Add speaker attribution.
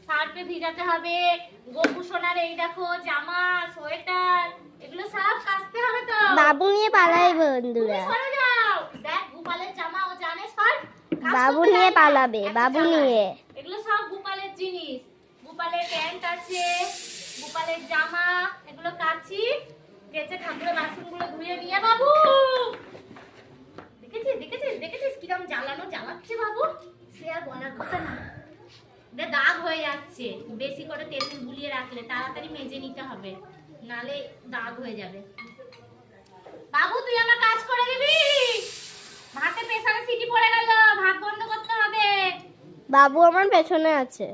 Speaker 1: সার্ফে ভিজাতে হবে। গপু সোনার এই দেখো জামা, সোয়েটার, এগুলো সব কাচতে হবে তো।
Speaker 2: বাবু নিয়ে পালাই
Speaker 1: তুমি
Speaker 2: বন্ধুরা,
Speaker 1: সরে যাও। দেখ গোপালের জামা ও জানে সব।
Speaker 2: বাবু নিয়ে পালাবে, বাবু নিয়ে।
Speaker 1: এগুলো সব গোপালের জিনিস। গোপালের প্যান্ট আছে, গোপালের জামা, এগুলো কাচি। কেচে ঠাকুরের বাসনগুলো ধুয়ে নিয়ে বাবু। দেখেছিস দেখেছিস দেখেছিস কিরম জ্বালাচ্ছে বাবু। সে আর বলার কথা না। দাগ হয়ে যাচ্ছে, বেশি করে তেল গুলিয়ে রাখলে তাড়াতাড়ি মেজে নিতে হবে, নালে দাগ হয়ে যাবে। বাবু তুই আমার কাজ করে দিবি। ভাতে প্রেসারে সিটি পড়ে গেল, ভাত বন্ধ করতে হবে।
Speaker 2: বাবু আমার পেছনে আছে।